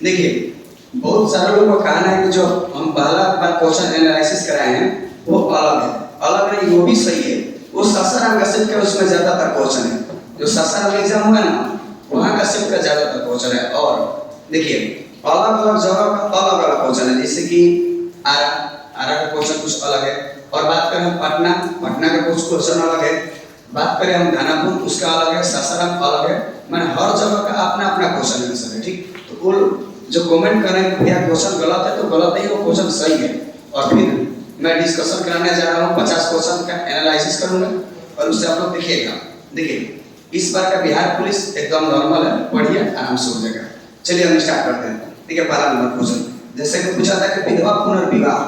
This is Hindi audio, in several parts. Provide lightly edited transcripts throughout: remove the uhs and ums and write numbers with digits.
देखिए बहुत सारे लोगों का कहना है कि जो हम पहला बार क्वेश्चन एनालिसिस कराए हैं वो अलग नहीं, वो भी सही है। वो सासाराम का शिफ्ट का उसमें ज्यादातर क्वेश्चन है, जो सासाराम एग्जाम हुआ ना वहाँ का शिफ्ट का ज्यादातर क्वेश्चन है। और देखिए अलग अलग जगह का अलग अलग क्वेश्चन है, जैसे कि आरा आरा का क्वेश्चन कुछ अलग है। और बात करें हम पटना, पटना का कुछ क्वेश्चन अलग है। बात करें हम दानापुर, उसका अलग है। सासाराम अलग है। मैंने हर जगह का अपना अपना क्वेश्चन आंसर है, ठीक। तो वो जो कमेंट कर रहे हैं कि भैया क्वेश्चन गलत है, तो गलत नहीं, वो क्वेश्चन सही है। और फिर मैं डिस्कशन कराने जा रहा हूँ, 50 क्वेश्चन का एनालिसिस करूंगा और उससे आप लोग देखिएगा। देखिए इस बार का बिहार पुलिस एकदम नॉर्मल है, बढ़िया आराम से हो जाएगा। चलिए हम स्टार्ट करते हैं। ठीक है, पहला नंबर क्वेश्चन जैसे कि पूछा था कि विधवा पुनर्विवाह,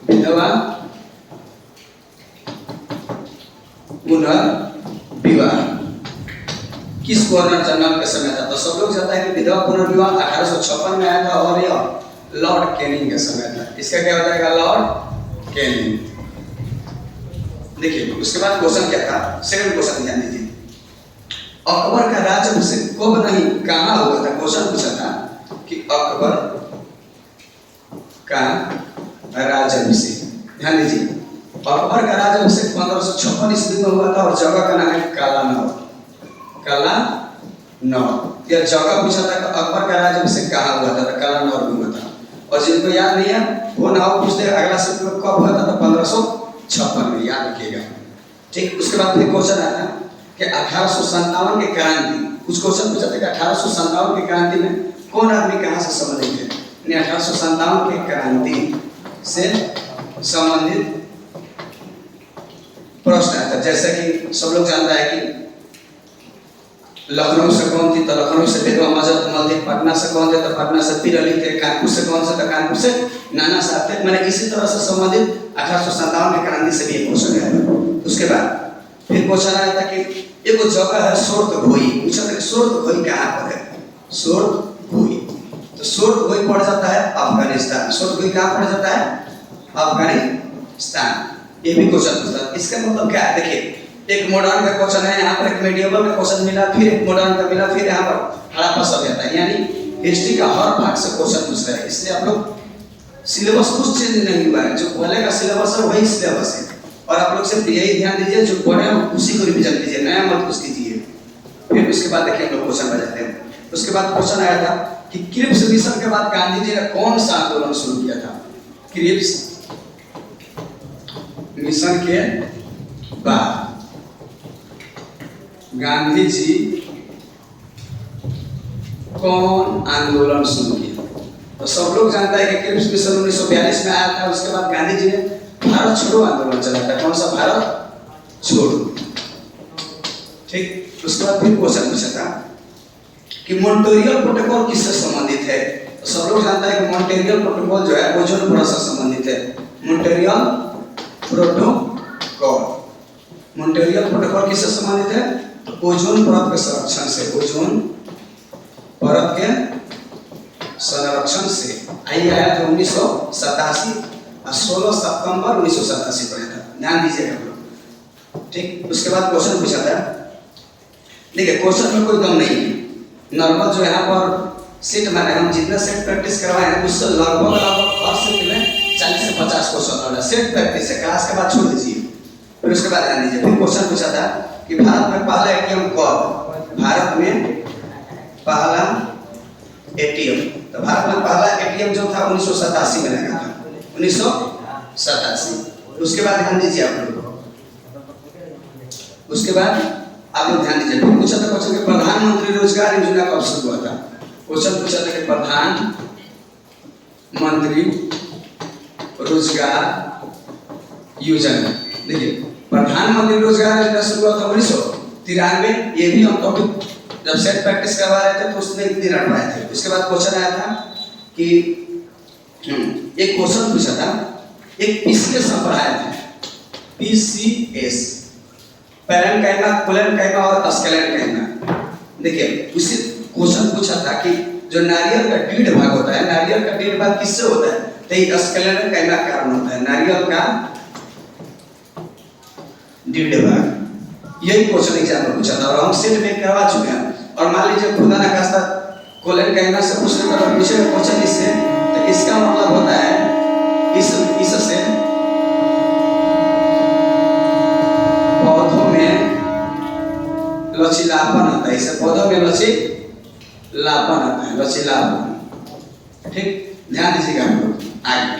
विधवा पुनर्विवाह किस गवर्नर जनरल के समय था? तो सब लोग जानता है कि विधवा पुनर्विवाह 1856 में आया था और यह लॉर्ड कैनिंग के समय था। इसका क्या हो जाएगा? Lord Canning. देखिए उसके बाद क्वेश्चन क्या था, सेकंड क्वेश्चन ध्यान दीजिए। अकबर का राज्याभिषेक कब नहीं कहाँ हुआ था? क्वेश्चन पूछा था कि अकबर का राज्याभिषेक, ध्यान दीजिए अकबर का राज्याभिषेक 1556 ईस्वी में हुआ था और जगह का नाम है कालानौर। कालानौर यह जगह पूछा था कि अकबर का राज्याभिषेक कहाँ हुआ था? तो कालानौर में हुआ था। और जिनको याद नहीं है वो नाम पूछते अगला शिफ्ट में कब हुआ था? तो 1556 में, याद रखिएगा, ठीक। उसके बाद फिर क्वेश्चन आया था कि 1857 के क्रांति, कुछ क्वेश्चन पूछा था कि 1857 की क्रांति में कौन आदमी कहाँ से संबंधित है? 1857 के क्रांति से संबंधित प्रश्न आया था। जैसे कि सब लोग जानता है कि लखनऊ से कौन थी? तो लखनऊ से बेगम अजमल थी। पटना से कौन थे? तो पटना से पीर अली थे। कानपुर से कौन से? तो कानपुर से नाना साहब थे। मैंने इसी तरह से संबंधित 1857 के क्रांति से भी एक क्वेश्चन आया था। उसके बाद फिर क्वेश्चन आया था कि एक जगह है सोर्तघोई, पूछा था कि सोर्तघोई कहाँ पर है? सोर्तघोई, तो सोर्तघोई पड़ जाता है अफगानिस्तान। सोर्तघोई कहाँ पड़ जाता है? अफगानिस्तान। ये भी क्वेश्चन पूछता है। इसका मतलब क्या है? देखिए एक मॉडर्न का क्वेश्चन है, यहाँ पर एक मेडिएवल का क्वेश्चन मिला, फिर एक मॉडर्न का मिला, फिर यहाँ पर हड़प्पा सभ्यता, यानी हिस्ट्री का हर भाग से क्वेश्चन पूछ रहे हैं। इसलिए आप लोग सिलेबस कुछ चेंज नहीं हुआ है, जो पहले का सिलेबस है वही सिलेबस है। और आप लोग सिर्फ यही ध्यान दीजिए जो पढ़े हो उसी को रिवीजन कीजिए, नया मत कुछ कीजिए। फिर उसके बाद देखिए हम लोग क्वेश्चन बजाते हैं। उसके बाद क्वेश्चन आया था कि क्रिप्स मिशन के बाद गांधी जी ने कौन सा आंदोलन शुरू किया था? क्रिप्स मिशन के बाद गांधी जी कौन आंदोलन शुरू किया? तो सब लोग जानता है कि क्रिप्स मिशन 1942 में आया था। उसके बाद गांधी जी ने भारत छोड़ो आंदोलन चलाया था। कौन सा? भारत छोड़ो, ठीक। उसके बाद फिर क्वेश्चन पूछा था कि मॉन्ट्रियल प्रोटोकॉल किससे संबंधित है? तो सब लोग जानता है कि मॉन्ट्रियल प्रोटोकॉल जो है ओजोन परत से संबंधित है। मॉन्ट्रियल प्रोटोकॉल, मॉन्ट्रियल प्रोटोकॉल किससे संबंधित है? तो ओजोन परत के संरक्षण से, ओजोन परत के संरक्षण से। आई आया था 1987 और 16 सितंबर 1987 को आया था, ध्यान दीजिएगा आप लोग, ठीक। उसके बाद क्वेश्चन पूछा था, देखिए क्वेश्चन में कोई दम नहीं है, नॉर्मल जो यहाँ पर सेट मारे हम जितने सेट प्रैक्टिस करवाए हैं उससे लगभग हर सेट में 40 से 50 क्वेश्चन आ रहा है। सेट प्रैक्टिस है, क्लास के बाद छोड़ दीजिए। फिर उसके बाद ध्यान दीजिए, फिर क्वेश्चन पूछा था कि भारत में पहला एटीएम कब? भारत में पहला एटीएम, तो भारत में पहला एटीएम जो था 1987 में लगा था, 1987। उसके बाद ध्यान दीजिए आप लोग, उसके बाद आप लोग ध्यान दीजिए। फिर पूछा था क्वेश्चन कि प्रधानमंत्री रोजगार योजना कब शुरू हुआ था? क्वेश्चन पूछा था कि प्रधानमंत्री रोजगार योजना, देखिए प्रधानमंत्री रोजगार योजना शुरू हुआ था 1993। ये भी हम टॉपिक जब सेट प्रैक्टिस करवा रहे थे तो उसमें इतनी रट पाए थे। उसके बाद क्वेश्चन आया था कि एक क्वेश्चन पूछा था, एक पीसीएस हम पढ़ाए थे, पीसीएस, पैरेन्काइमा, कोलेन्काइमा और स्केलेन्काइमा। देखिए उसी क्वेश्चन पूछा था कि जो नारियल का डीड भाग होता है, नारियल का डीड भाग किससे होता है? तो ये स्केलेन्काइमा के कारण होता है, नारियल का डीड भाग। यही क्वेश्चन एग्जाम में पूछा था और हम सेट में करवा चुके हैं। और मान लीजिए खुदा ना खास्ता कोलेन बोले कहना से पूछने पर पूछेगा क्वेश्चन इससे, तो इसका मतलब होता है इससे पौधों में लचीलापन आता है, इससे पौधों में लचीलापन आता है, लचीलापन। ठीक, ध्यान दीजिएगा हम लोग आगे।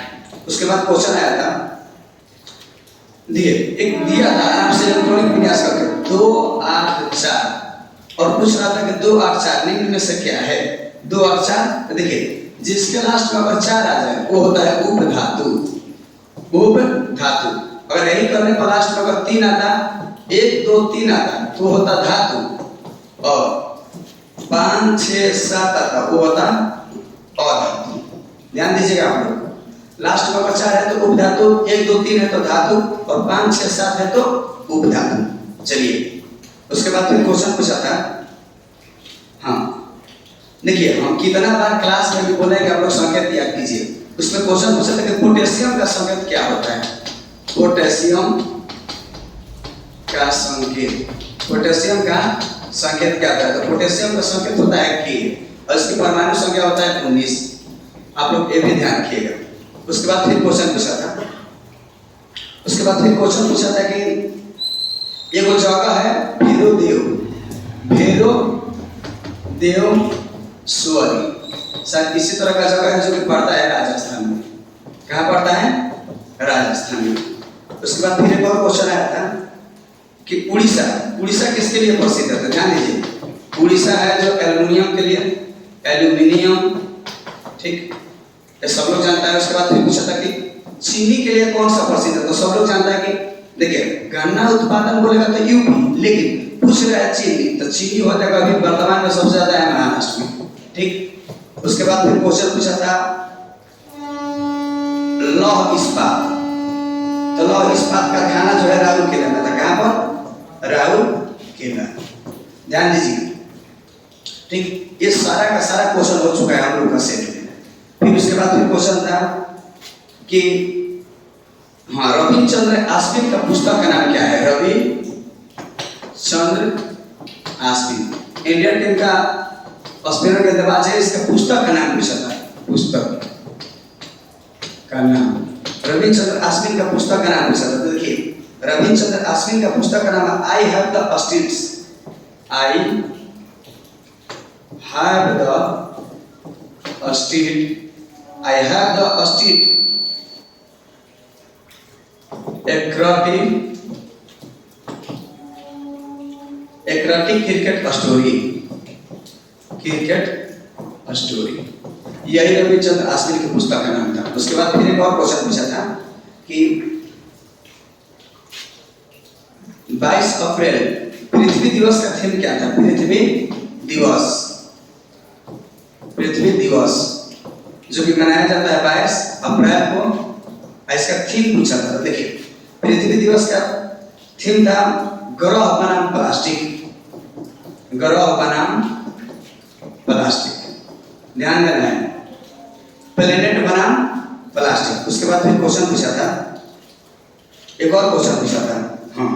उसके बाद क्वेश्चन आया था, एक दिया था आराम से इलेक्ट्रॉनिक विन्यास करके 2, 8, 4 और पूछ रहा था कि 2, 8, 4 निम्न में से क्या है। 2, 8, 4, तो देखिए जिसके लास्ट में अगर 4 आ जाए वो होता है उपधातु, उपधातु। अगर यही करने पर लास्ट में अगर 3 आता, 1, 2, 3 आता तो होता धातु, और 5, 6, 7 आता वो होता अधातु। ध्यान दीजिएगा आप लोग, लास्ट में अगर 4 है तो उपधातु, 1, 2, 3 है तो धातु, और 5, 6, 7 है तो उपधातु। चलिए उसके बाद फिर क्वेश्चन पूछा था, हाँ देखिए हम कितना बार क्लास में भी बोलेंगे, आप लोग संकेत याद कीजिए। उसमें क्वेश्चन पूछा था कि पोटेशियम का संकेत क्या होता है। पोटेशियम का संकेत, पोटेशियम का संकेत क्या होता है, तो पोटेशियम का संकेत होता है K और इसकी परमाणु संख्या होता है 19। आप लोग ये भी ध्यान रखिएगा। उसके बाद फिर क्वेश्चन पूछा था, उसके बाद फिर क्वेश्चन पूछा था कि ये वो जगह है भैरो देव सुअरी, शायद इसी तरह का जगह है जो कि पड़ता है राजस्थान में। कहाँ पड़ता है? राजस्थान में। उसके बाद फिर एक और क्वेश्चन आया था कि उड़ीसा, उड़ीसा किसके लिए प्रसिद्ध है, ध्यान दीजिए। उड़ीसा है जो एल्युमिनियम के लिए, एल्यूमिनियम, ठीक, ये सब लोग जानता है। उसके बाद फिर पूछा था कि चीनी के लिए कौन सा प्रसिद्ध है, तो सब लोग जानता है कि देखिए गन्ना उत्पादन बोलेगा तो यूपी, लेकिन पूछ रहा है चीनी, तो चीनी होता है अभी वर्तमान में सबसे ज्यादा है महाराष्ट्र में। ठीक, उसके बाद फिर क्वेश्चन पूछा था लौह इस्पात, तो लौह इस्पात कारखाना जो है राउरकेला में था। कहाँ पर? राउरकेला। ध्यान दीजिए। ठीक, ये सारा का सारा क्वेश्चन हो चुका है हम लोग का सेट में। फिर उसके बाद फिर क्वेश्चन था कि हाँ रविचंद्र आश्विन का पुस्तक का नाम क्या है। रविचंद्र आश्विन इंडियन टीम का स्पिनर गेंदबाज है, इसका पुस्तक का नाम पूछा था। पुस्तक का नाम, रविचंद्र आश्विन का पुस्तक का नाम पूछा था। तो देखिए रविचंद्र आश्विन का पुस्तक का नाम I have the streets, I have the street, I have the street एक्राटिक क्रिकेट स्टोरी, क्रिकेट स्टोरी, यही रविचंद्र आश्विन की पुस्तक का नाम था। उसके बाद फिर एक और क्वेश्चन पूछा था कि 22 अप्रैल पृथ्वी दिवस का थीम क्या था। पृथ्वी दिवस, पृथ्वी दिवस जो कि मनाया जाता है 22 अप्रैल को, इसका थीम पूछा था। तो देखिए पृथ्वी दिवस का थीम था ग्रह बनाम प्लास्टिक, ग्रह बनाम प्लास्टिक, ध्यान देना है, प्लेनेट बनाम प्लास्टिक। उसके बाद फिर क्वेश्चन पूछा था, एक और क्वेश्चन पूछा था। हाँ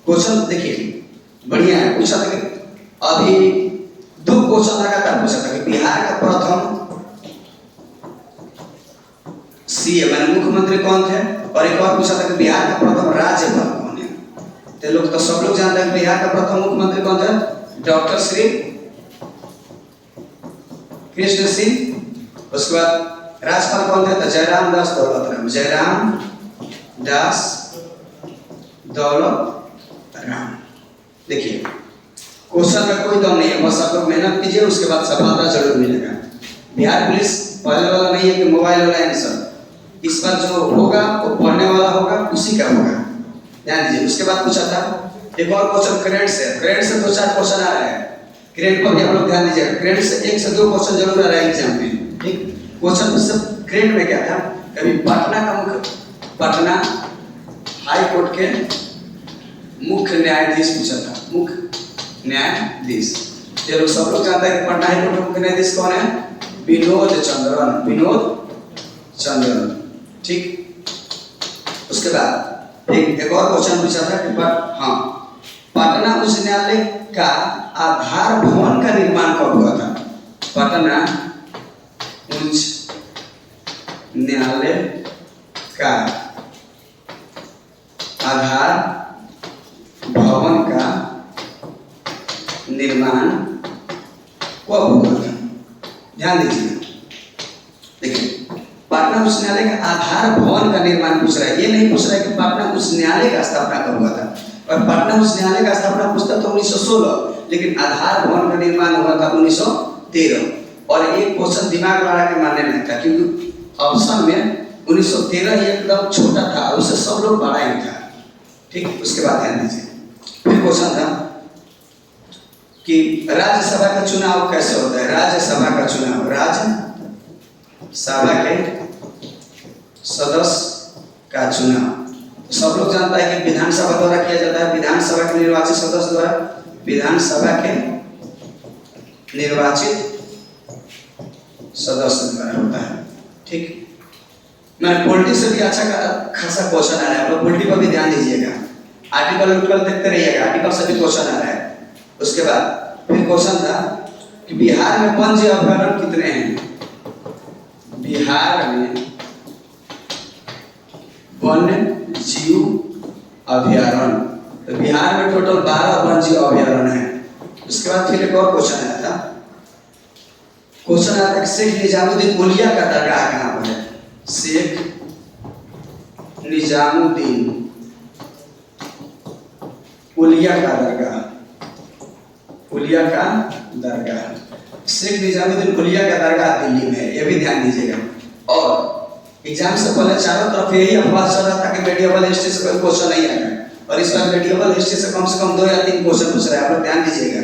क्वेश्चन देखिए बढ़िया है, पूछा था कि अभी 2 क्वेश्चन लगातार पूछा था कि बिहार का प्रथम सीएम माने मुख्यमंत्री कौन थे, और एक और पूछा था कि बिहार का प्रथम राज्यपाल कौन है। तो लोग तो सब लोग जानते हैं कि बिहार का प्रथम मुख्यमंत्री कौन थे, डॉक्टर श्री कृष्ण सिंह। उसके बाद राज्यपाल कौन थे, तो जयराम दास दौलतराम, जयराम दास दौलतराम। देखिए क्वेश्चन में कोई दम नहीं है, बस आप लोग मेहनत कीजिए, उसके बाद सफलता जरूर मिलेगा। बिहार पुलिस पढ़ने वाला नहीं है कि मोबाइल वाला आंसर, इस बार जो होगा वो पढ़ने वाला होगा, उसी का होगा, ध्यान दीजिए। उसके बाद पूछा था एक और क्वेश्चन करेंट से, करेंट से 2-4 क्वेश्चन आ रहे हैं, करेंट पर भी आप लोग ध्यान दीजिएगा। करेंट से 1 से 2 क्वेश्चन जरूर आ रहा है एग्जाम में। ठीक, क्वेश्चन सब करेंट में क्या था, कभी पटना का पटना हाई कोर्ट के मुख्य न्यायाधीश पूछा था, मुख्य न्यायाधीश। ये लोग सब लोग जानते हैं कि पटना हाई कोर्ट के मुख्य न्यायाधीश कौन है, विनोद चंद्रन, विनोद चंद्रन। ठीक, उसके बाद एक और क्वेश्चन पूछा था कि हाँ पटना उच्च न्यायालय का आधार भवन का निर्माण कब हुआ था। पटना उच्च न्यायालय का आधार भवन का निर्माण कब हुआ था? ध्यान दीजिए, देखिए पटना उच्च न्यायालय का आधार भवन का निर्माण पूछ रहा है, ये नहीं पूछ रहा है कि पटना उच्च न्यायालय का स्थापना कब हुआ था। और पटना उच्च न्यायालय का स्थापना पूछता तो 1916, लेकिन आधार भवन का निर्माण हुआ था 1913। और एक क्वेश्चन दिमाग लड़ा के मानने में था, क्योंकि ऑप्शन में 1913 ही एकदम छोटा था, उससे सब लोग बड़ा ही था। ठीक, उसके बाद ध्यान दीजिए, फिर क्वेश्चन था कि राज्यसभा का चुनाव कैसे होता है? राज्यसभा का चुनाव, राज्यसभा के सदस्य का चुनाव सब लोग जानता है कि विधानसभा द्वारा किया जाता है, विधानसभा के निर्वाचित सदस्य द्वारा, विधानसभा के निर्वाचित सदस्य द्वारा होता है। ठीक, मैं पॉलिटिक्स से भी अच्छा खासा क्वेश्चन आ रहा है, आप लोग पॉलिटिक्स पर भी ध्यान दीजिएगा, आर्टिकल देखते रहिएगा, आर्टिकल से भी क्वेश्चन आ रहा है। उसके बाद फिर क्वेश्चन था कि बिहार में वन्य अभयारण्य कितने हैं? बिहार में वन्य जीव अभयारण्य, तो बिहार में टोटल 12 वन्य जीव अभयारण्य है। उसके बाद फिर एक और क्वेश्चन आया था, कि शेख निजामुद्दीन औलिया का दरगाह कहाँ पर है? शेख निजामुद्दीन औलिया का दरगाह, औलिया का दरगाह, शेख निजामुद्दीन औलिया का दरगाह दिल्ली में है, ये भी ध्यान दीजिएगा। और एग्जाम से पहले चारों तरफ यही अफवाह चल रहा था कि मेडिएवल हिस्ट्री से कोई क्वेश्चन नहीं आएगा, और इस बार मेडिएवल हिस्ट्री से कम 2 या 3 क्वेश्चन पूछ रहे हैं, आप लोग ध्यान दीजिएगा,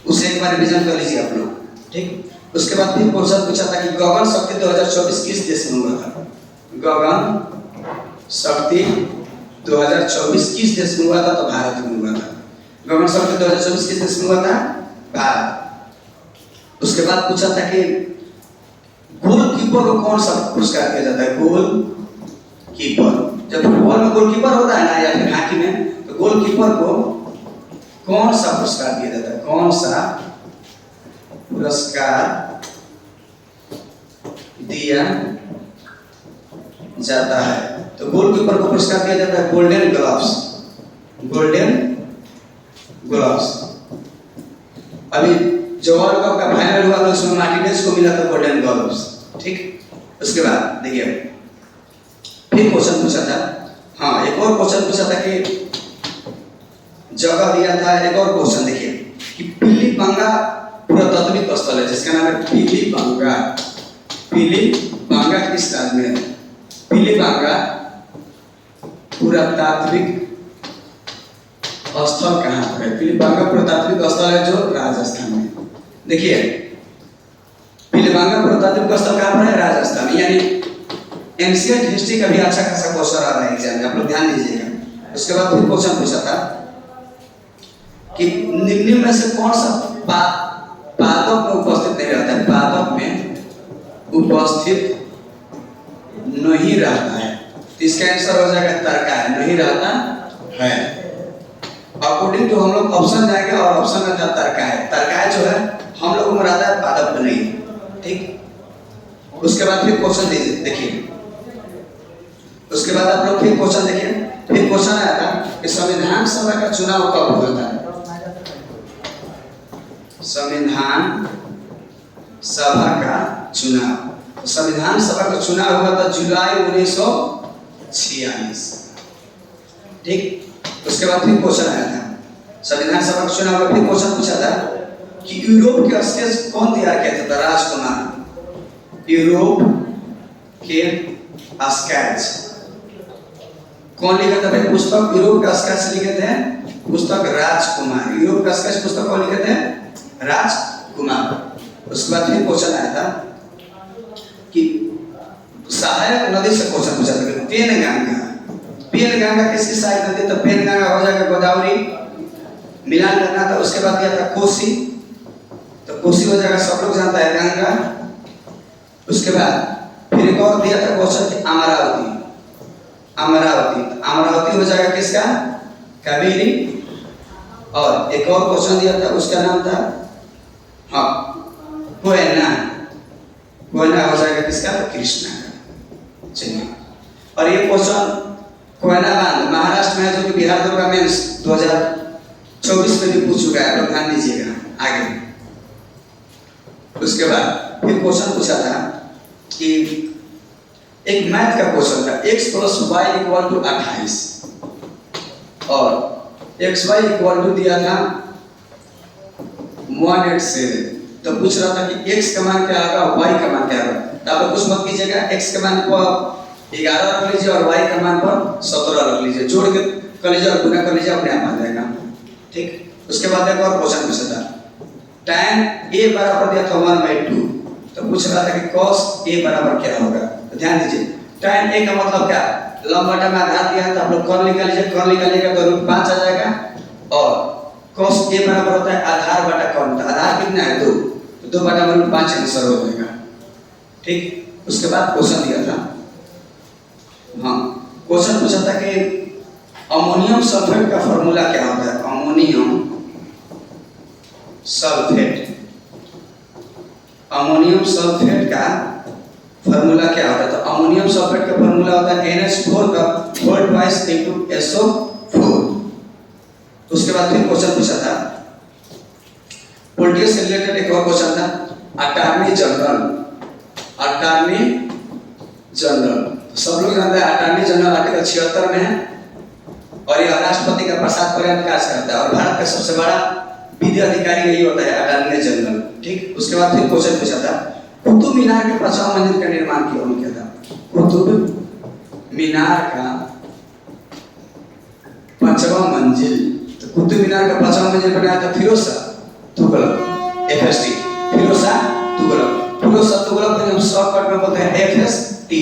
उसे एक बार रिवीजन कर लीजिए आप लोग। ठीक, उसके बाद फिर क्वेश्चन पूछा था कि गगन शक्ति 2024 किस देश में हुआ था? गगन शक्ति 2024 किस देश में हुआ था? तो भारत में हुआ था। गगन शक्ति 2024 किस देश में हुआ था? भारत। उसके बाद पूछा था कि गोलकीपर को कौन सा पुरस्कार दिया जाता है? गोलकीपर, जब फुटबॉल में गोलकीपर होता है ना, या फिर हॉकी में, तो गोलकीपर को कौन सा पुरस्कार दिया जाता है? कौन सा पुरस्कार दिया जाता है? तो गोलकीपर को पुरस्कार दिया जाता है गोल्डन ग्लव्स, गोल्डन ग्लव्स। अभी जो वर्ल्ड कप का फाइनल हुआ था उसमें मार्टिनेज को मिला था गोल्डन ग्लव्स। ठीक, उसके बाद देखिए फिर क्वेश्चन पूछा था, हाँ एक और क्वेश्चन पूछा था कि जगह दिया था। एक और क्वेश्चन देखिए कि पीलीबांगा पुरातात्विक स्थल है जिसका नाम है पीलीबांगा। पीलीबांगा किस राज्य में है? पीलीबांगा पुरातात्विक स्थल कहाँ पर है? पीलीबांगा पुरातात्विक स्थल है जो राजस्थान में। देखिए पीलीबांगा पुरातात्विक स्थल कहाँ पर है? राजस्थान। यानी एंशिएंट हिस्ट्री का भी अच्छा खासा क्वेश्चन आ रहा है एग्जाम में, आप लोग ध्यान दीजिएगा। उसके बाद फिर क्वेश्चन पूछा था कि निम्न में से कौन सा पादप में उपस्थित नहीं रहता है? पादप में उपस्थित नहीं रहता है, तो इसका आंसर हो जाएगा तरका है, नहीं रहता है। अकॉर्डिंग टू हम लोग ऑप्शन जाएंगे और ऑप्शन में था तरका है। तरका जो है हम लोग में रहता है, पादप में नहीं। ठीक, उसके बाद फिर क्वेश्चन देखिए, उसके बाद आप लोग फिर क्वेश्चन देखिए। फिर क्वेश्चन आया था कि संविधान सभा का चुनाव कब हुआ था? संविधान सभा का चुनाव, संविधान सभा का चुनाव हुआ था जुलाई 1946। ठीक, उसके बाद फिर क्वेश्चन आया था संविधान सभा का चुनाव में। फिर क्वेश्चन पूछा था कि यूरोप के स्केच कौन तैयार किया था? राजकुमार। यूरोप के स्केच कौन लिखा था भाई? पुस्तक यूरोप का स्केच लिखे थे पुस्तक राजकुमार। यूरोप का स्केच पुस्तक कौन लिखे थे? राजकुमार। उसके बाद फिर क्वेश्चन आया था कि सहायक नदी से क्वेश्चन पूछा था कि पेनगंगा किसकी सहायक नदी? तो पेनगंगा हो जाएगा गोदावरी, मिलान करना था। उसके बाद दिया था कोसी, तो कोसी हो जाएगा, सब लोग जानता है, गंगा। उसके बाद फिर एक और दिया था क्वेश्चन कि अमरावती। अमरावती हो जाएगा किसका? कावेरी। और एक और क्वेश्चन दिया था, उसका नाम था, हाँ कोयना, कोयना हो जाएगा किसका? तो कृष्णा का। चलिए, और ये क्वेश्चन कोयना बांध महाराष्ट्र में जो कि बिहार दुर्गा मेंस 2024 में भी पूछ चुका है, लोग ध्यान दीजिएगा आगे। उसके बाद फिर क्वेश्चन पूछा था कि एक मैथ का क्वेश्चन था, x + y = 28 और xy = दिया था 187। तो पूछ रहा था कि x का मान क्या आएगा, y का मान क्या आएगा। तो आप कुछ मत कीजिएगा, x के मान पर 11 रख लीजिए और y का मान पर 17 रख लीजिए, जोड़ के कर लीजिए और गुना कर लीजिए, अपने आप आ जाएगा। ठीक, उसके बाद एक और क्वेश्चन पूछा था, tan a बराबर दिया था 1/2। तो पूछ रहा था कि cos a बराबर क्या होगा। तो ध्यान दीजिए, tan a का मतलब क्या, लंब बटा में आधार दिया है तो आप लोग कौन निकाल लीजिए, कौन निकालिएगा तो √5 आ जाएगा। और cos a बराबर होता है आधार बटा कौन, तो आधार कितना है 2, तो 2 बटा √5 आंसर हो जाएगा। ठीक, उसके बाद क्वेश्चन दिया था, हाँ क्वेश्चन पूछा था कि अमोनियम सल्फेट का फॉर्मूला क्या होता है। अमोनियम सल्फेट, अमोनियम सल्फेट का फॉर्मूला क्या होता है। तो अमोनियम सल्फेट का फॉर्मूला होता है NH4 का 4 twice * SO4। उसके बाद फिर क्वेश्चन पूछा था पॉलिटिक्स से रिलेटेड, एक और क्वेश्चन था, अटॉर्नी जनरल, अटॉर्नी जनरल सब लोग जानते हैं अटॉर्नी जनरल आर्टिकल 76 में है और ये राष्ट्रपति का प्रसाद पर्यंत कार्य करता है और भारत का सबसे बड़ा विधि अधिकारी यही होता है अटॉर्नी जनरल। ठीक, उसके बाद फिर क्वेश्चन पूछा था कुतुब मीनार के 5वां मंजिल का निर्माण क्यों किया था। कुतुब मीनार का 5वां मंजिल, तो कुतुब मीनार का 5वां मंजिल बनाया था फिरोज शाह तुगलक, FST, फिरोज शाह तुगलक। फिरोज शाह तुगलक को हम शॉर्टकट में बोलते हैं FST।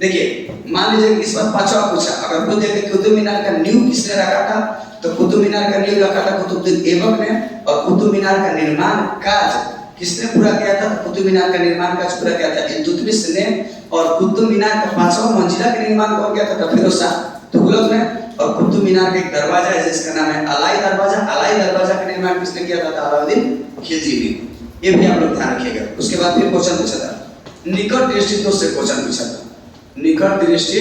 देखिए, मान लीजिए इस बार 5वां पूछा, अगर कोई देखे कुतुब मीनार का नींव किसने रखा था, तो कुतुब मीनार का नींव रखा था कुतुबुद्दीन ऐबक ने। और कुतुब मीनार का निर्माण कार्य किसने पूरा किया था, तो कुतुब मीनार का निर्माण कार्य पूरा किया था इल्तुतमिश ने। और कुतुब मीनार का 5वां मंजिला का निर्माण कौन किया था, तो फिरोज शाह तुगलक ने। और कुतुब मीनार का एक दरवाजा है जिसका नाम है अलाई दरवाजा, अलाई दरवाजा का निर्माण किसने किया था, अलाउद्दीन खिलजी ने। ये भी आप लोग ध्यान रखिएगा। उसके बाद फिर क्वेश्चन पूछा था निकट दृष्टि दोष से, क्वेश्चन पूछा था निकट दृष्टि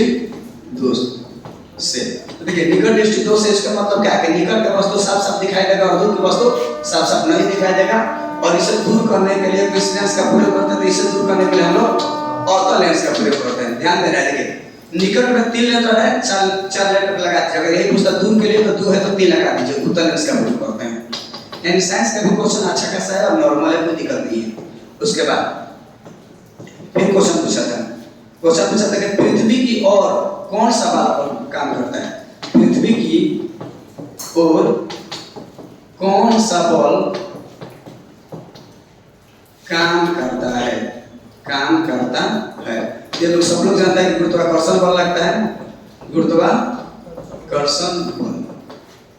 दोष से। तो देखिए, निकट दृष्टि दोष से इसका मतलब क्या है कि निकट का वस्तु साफ साफ दिखाई देगा और दूर की वस्तु साफ साफ नहीं दिखाई देगा। और इसे दूर करने के लिए किस लेंस का प्रयोग करते हैं, तो इसे दूर करने के लिए हम लोग ऑर्थो लेंस का प्रयोग करते हैं। ध्यान देना है, देखिए निकट में 3 लेटर है, 4 लेटर लगा दीजिए। अगर यही पूछता दूर के लिए तो 2 है तो 3 लगा दीजिए, उत्तर लेंस का प्रयोग करते हैं। यानी साइंस का भी क्वेश्चन अच्छा खासा है और नॉर्मल है, कोई दिक्कत नहीं है। उसके बाद फिर क्वेश्चन पूछा था कि पृथ्वी की ओर कौन सा बल काम करता है। पृथ्वी की ओर कौन सा बल काम करता है, काम करता है। ये लोग सब लोग जानते हैं कि गुरुत्वाकर्षण बल लगता है, गुरुत्वाकर्षण बल।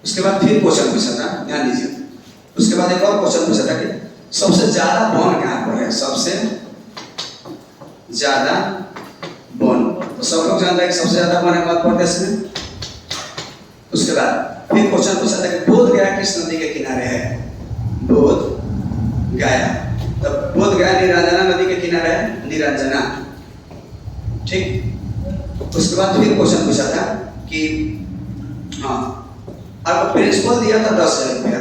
उसके बाद फिर क्वेश्चन पूछा था, ध्यान दीजिए। उसके बाद एक और क्वेश्चन पूछा था कि सबसे ज्यादा वन कहां पर है, सबसे ज्यादा वन। तो सब लोग जानते हैं कि सबसे ज्यादा वन है मध्य प्रदेश में। उसके बाद फिर क्वेश्चन पूछा था कि बोध गया किस नदी के किनारे है। बोध गया, तो बोध गया निरंजना नदी के किनारे है, निरंजना। ठीक, उसके बाद फिर क्वेश्चन पूछा था कि हाँ आपको प्रिंसिपल दिया था 10,000 रुपया,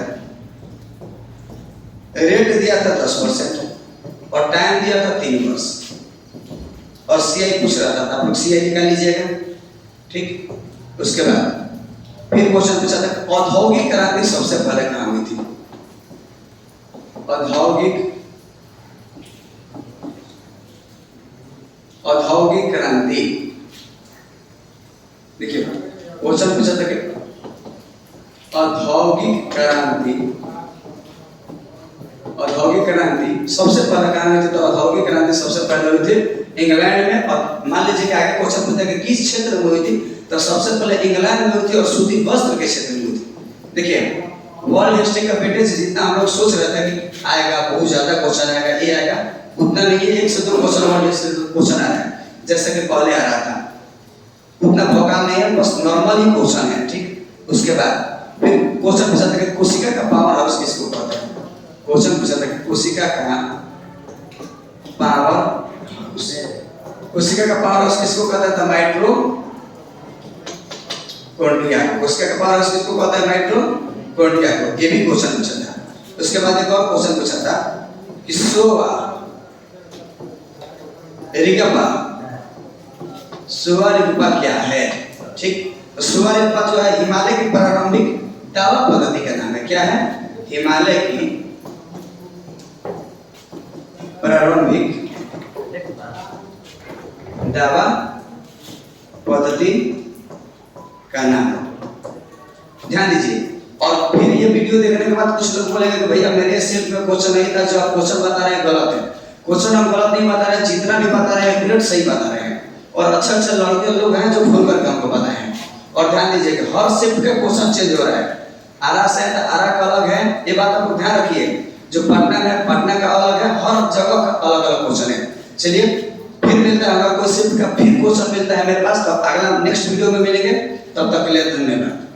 रेट दिया था 10% और टाइम दिया था 3 वर्ष और CI पूछ रहा था, आप लोग CI निकाल लीजिएगा। ठीक, उसके बाद फिर क्वेश्चन पूछा था औद्योगिक क्रांति सबसे पहले कहाँ हुई थी। औद्योगिक क्रांति, देखिए क्वेश्चन पूछा था कि औद्योगिक क्रांति सबसे पहले कहाँ हुई थी। तो औद्योगिक क्रांति सबसे पहले हुई थी इंग्लैंड में। और मान लीजिए कि आगे क्वेश्चन पूछा कि किस क्षेत्र में हुई थी, तो सबसे पहले इंग्लैंड में हुई थी और सूती वस्त्र के क्षेत्र में हुई थी। देखिए वर्ल्ड हिस्ट्री का वेटेज जितना हम लोग सोच रहे थे कि आएगा बहुत ज्यादा क्वेश्चन आएगा, ये आएगा, उतना नहीं है। 1 से 2 क्वेश्चन वर्ल्ड हिस्ट्री क्वेश्चन आ रहा है जैसे कि पहले आ रहा था, उतना भौकाल नहीं है, बस नॉर्मल ही क्वेश्चन है। ठीक, उसके बाद फिर क्वेश्चन पूछा था कि कोशिका का पावर हाउस किसको कहते हैं। क्वेश्चन पूछा था कि कोशिका का पावर हाउस। कोशिका का पावर हाउस किसको कहता था? माइटोकॉन्ड्रिया को। कोशिका का पावर हाउस किसको कहता है? माइटोकॉन्ड्रिया को। ये भी क्वेश्चन पूछा था। उसके बाद एक और क्वेश्चन पूछा था कि सोवा रिगपा, सोवा रिगपा क्या है? ठीक, सोवा रिगपा जो है हिमालय की प्रारंभिक दावा पद्धति का नाम है। क्या है? हिमालय की प्रारंभिक दावा पद्धति का नाम है। ध्यान दीजिए। और फिर ये वीडियो देखने के बाद कुछ लोग बोलेंगे कि भैया मेरे सेल्फ में क्वेश्चन नहीं था, जो आप क्वेश्चन बता रहे हैं गलत है। क्वेश्चन हम गलत नहीं बता रहे हैं, जितना भी बता रहे हैं ग्रेड सही बता रहे हैं। और अच्छे अच्छे लड़के लोग हैं जो फोन करके हमको बताए हैं। और ध्यान दीजिए कि हर शिफ्ट का क्वेश्चन चेंज हो रहा है। आरा से आरा का अलग है, ये बात आपको ध्यान रखिए। जो पटना में पटना का अलग है, हर जगह का अलग अलग क्वेश्चन है। चलिए फिर मिलता है, अगर कोई शिफ्ट का फिर क्वेश्चन मिलता है मेरे पास, तो अगला नेक्स्ट वीडियो में मिलेंगे। तब तक के लिए धन्यवाद।